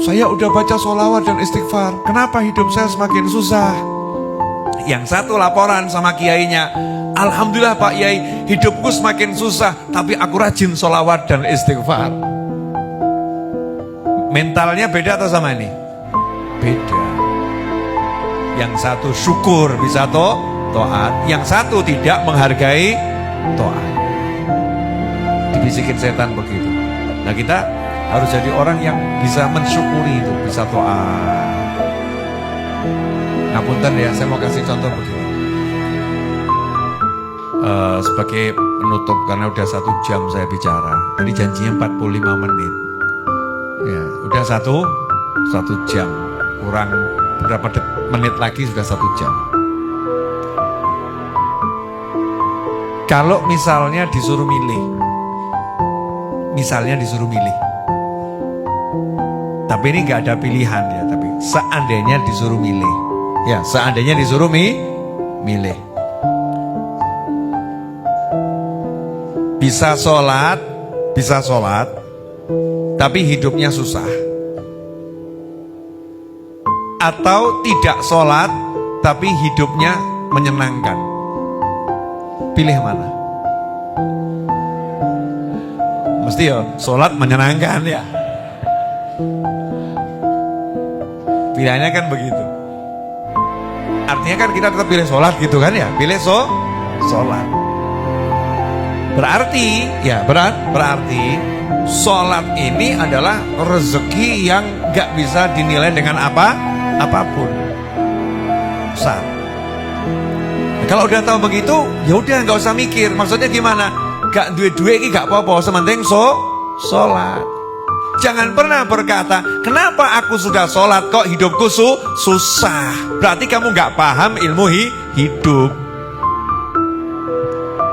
saya udah baca sholawat dan istighfar, kenapa hidup saya semakin susah? Yang satu laporan sama kiainya, alhamdulillah Pak Yai, hidupku semakin susah, tapi aku rajin sholawat dan istighfar. Mentalnya beda atau sama ini? Beda. Yang satu syukur bisa taat, yang satu tidak menghargai taat. Dibisikin setan begitu. Nah kita harus jadi orang yang bisa mensyukuri itu, bisa taat. Ngapunten ya, saya mau kasih contoh begini. Sebagai penutup, karena udah 1 jam saya bicara. Tadi janjinya 45 menit. Ya, udah 1 jam. Kurang berapa menit lagi sudah 1 jam. Kalau misalnya disuruh milih. Tapi ini nggak ada pilihan ya, tapi seandainya disuruh milih. Ya, seandainya disuruh milih. Bisa sholat, tapi hidupnya susah. Atau tidak sholat, tapi hidupnya menyenangkan. Pilih mana? Mesti ya, sholat menyenangkan ya. Pilihannya kan begitu. Artinya kan kita tetap pilih sholat gitu kan ya. Pilih sholat. Berarti sholat ini adalah rezeki yang gak bisa dinilai dengan apapun. Nah, kalau udah tahu begitu, ya udah nggak usah mikir. Maksudnya gimana? Gak duit-duit ini gak apa-apa, sementing sholat. Jangan pernah berkata, kenapa aku sudah sholat kok hidupku susah. Berarti kamu gak paham ilmu hidup.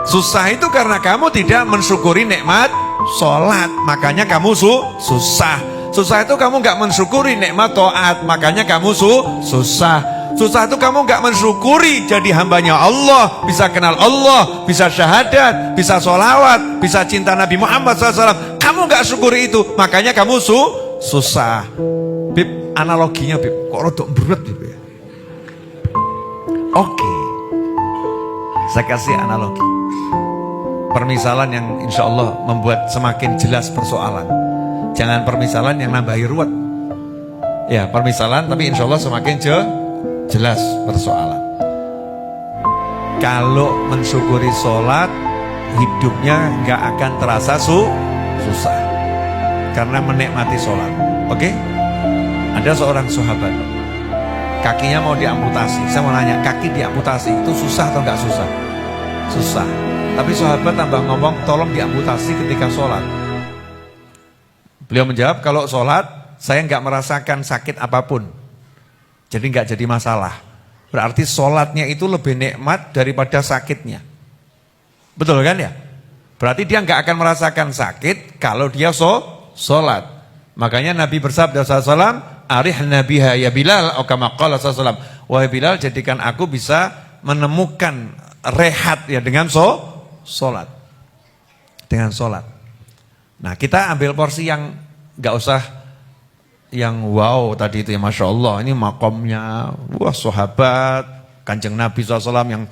Susah itu karena kamu tidak mensyukuri nikmat sholat, makanya kamu susah. Susah itu kamu gak mensyukuri nikmat taat, makanya kamu susah. Susah itu kamu gak mensyukuri jadi hambanya Allah, bisa kenal Allah, bisa syahadat, bisa sholawat, bisa cinta Nabi Muhammad SAW. Kamu gak syukuri itu, makanya kamu susah. Bib, analoginya Bib, kok rodok berat Bib ya? Oke, saya kasih analogi. Permisalan yang insya Allah membuat semakin jelas persoalan. Jangan permisalan yang nambahi ruwet. Ya, permisalan tapi insya Allah semakin jelas persoalan. Kalau mensyukuri sholat, hidupnya nggak akan terasa susah karena menikmati sholat. Oke? Ada seorang sahabat, kakinya mau diamputasi. Saya mau nanya, kaki diamputasi itu susah atau nggak susah? Susah. Tapi sahabat tambah ngomong, tolong diamputasi ketika sholat. Beliau menjawab, kalau sholat saya nggak merasakan sakit apapun, jadi nggak jadi masalah. Berarti sholatnya itu lebih nikmat daripada sakitnya. Betul kan ya? Berarti dia nggak akan merasakan sakit kalau dia sholat. Makanya Nabi bersabda SAW, arihna biha ya Bilal, atau kama qala SAW, wahai Bilal, jadikan aku bisa menemukan rehat ya dengan sholat. Dengan sholat. Nah kita ambil porsi yang nggak usah yang wow tadi itu ya, Masya Allah, ini makomnya, wah sahabat, Kanjeng Nabi SAW yang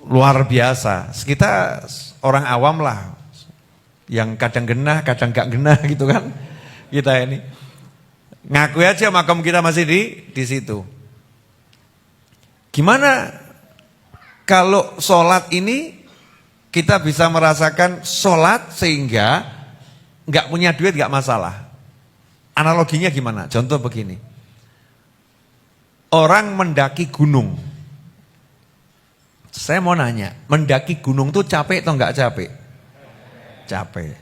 luar biasa. Kita orang awam lah, yang kadang genah, kadang gak genah gitu kan. Kita ini ngaku aja makom kita masih di situ. Gimana kalau sholat ini kita bisa merasakan sholat sehingga gak punya duit gak masalah? Analoginya gimana? Contoh begini. Orang mendaki gunung. Saya mau nanya, mendaki gunung tuh capek atau enggak capek? Capek.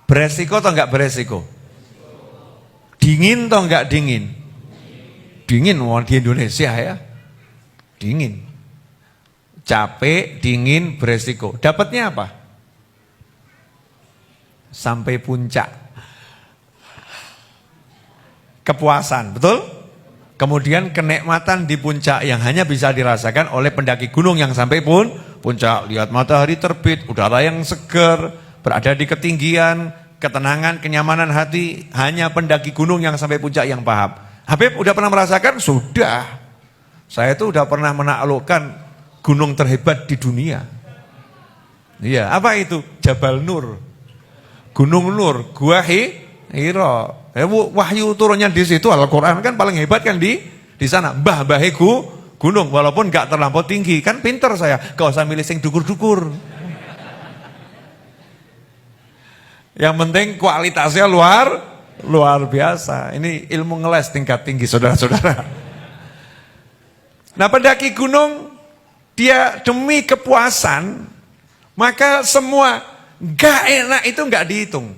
Beresiko atau enggak beresiko? Dingin atau enggak dingin? Dingin, di Indonesia ya. Dingin. Capek, dingin, beresiko. Dapatnya apa? Sampai puncak. Kepuasan, betul? Kemudian kenikmatan di puncak yang hanya bisa dirasakan oleh pendaki gunung yang sampai puncak. Lihat matahari terbit, udara yang segar, berada di ketinggian, ketenangan, kenyamanan hati hanya pendaki gunung yang sampai puncak yang paham. Habib udah pernah merasakan? Sudah. Saya itu udah pernah menaklukkan gunung terhebat di dunia. Iya, apa itu? Jabal Nur. Gunung Nur, Gua Hira. Wahyu turunnya di situ, Al-Qur'an kan paling hebat kan di sana. Mbah-mbahe gunung walaupun enggak terlampau tinggi. Kan pinter saya, gak usah milih sing dukur-dukur. Yang penting kualitasnya luar biasa. Ini ilmu ngeles tingkat tinggi, saudara-saudara. Nah, pendaki gunung dia demi kepuasan, maka semua gak enak itu gak dihitung.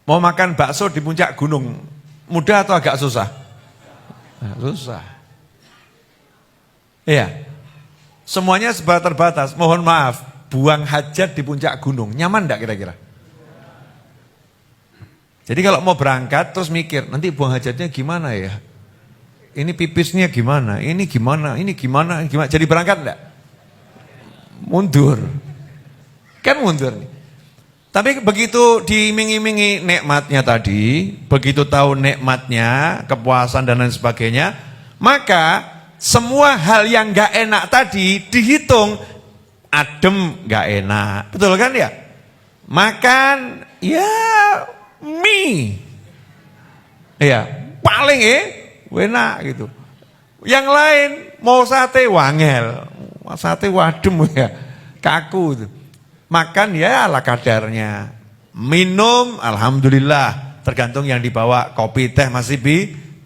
Mau makan bakso di puncak gunung, mudah atau agak susah? Nah, susah. Iya. Semuanya serba terbatas. Mohon maaf, buang hajat di puncak gunung, nyaman enggak kira-kira? Jadi kalau mau berangkat terus mikir, nanti buang hajatnya gimana ya? Ini pipisnya gimana? Ini gimana? Ini gimana? Jadi berangkat enggak? Mundur. Kan mundur nih. Tapi begitu diiming-imingi nikmatnya tadi, begitu tahu nikmatnya, kepuasan dan lain sebagainya, maka semua hal yang enggak enak tadi dihitung. Adem gak enak, betul kan ya? Makan ya mie, ya paling enak gitu. Yang lain mau sate wangel, sate wadem ya kaku itu. Makan ya ala kadarnya, minum alhamdulillah tergantung yang dibawa, kopi teh masih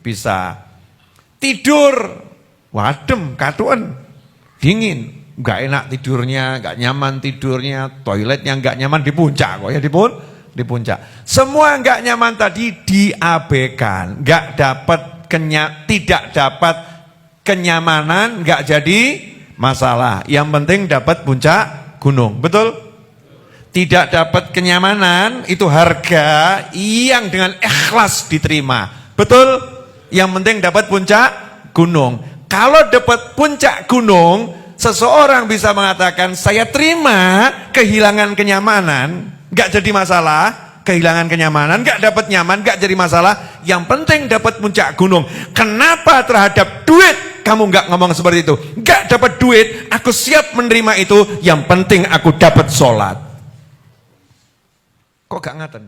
bisa. Tidur wadem katuan dingin. Gak enak tidurnya, gak nyaman tidurnya, toiletnya gak nyaman di puncak kok ya di puncak. Semua gak nyaman tadi diabaikan, tidak dapat kenyamanan, gak jadi masalah. Yang penting dapat puncak gunung, betul? Tidak dapat kenyamanan itu harga yang dengan ikhlas diterima, betul? Yang penting dapat puncak gunung. Kalau dapat puncak gunung, seseorang bisa mengatakan saya terima kehilangan kenyamanan, gak jadi masalah. Kehilangan kenyamanan, gak dapat nyaman, gak jadi masalah. Yang penting dapat puncak gunung. Kenapa terhadap duit kamu gak ngomong seperti itu? Gak dapat duit, aku siap menerima itu. Yang penting aku dapat sholat. Kok gak ngaten?